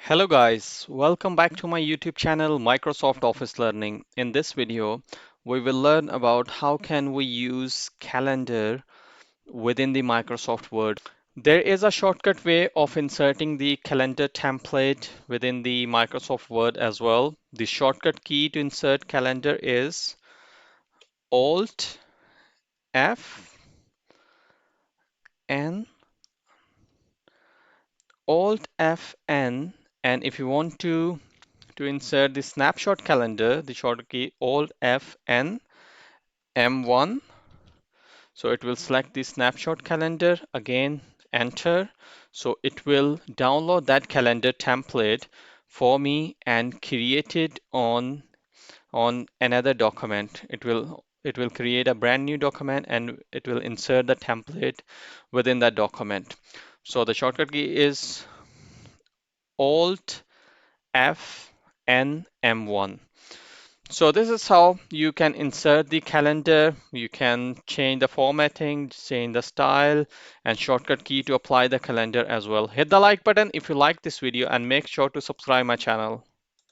Hello guys, welcome back to my YouTube channel Microsoft Office Learning. In this video, we will learn about how can we use calendar within the Microsoft Word. There is a shortcut way of inserting the calendar template within the Microsoft Word as well. The shortcut key to insert calendar is Alt F N Alt Fn, and if you want to insert the snapshot calendar, the shortcut key Alt Fn M1. So it will select the snapshot calendar, again enter. So it will download that calendar template for me and create it on another document. It will create a brand new document and it will insert the template within that document. So the shortcut key is Alt F N M1. So this is how you can insert the calendar. You can change the formatting, change the style, and shortcut key to apply the calendar as well. Hit the like button if you like this video and make sure to subscribe my channel.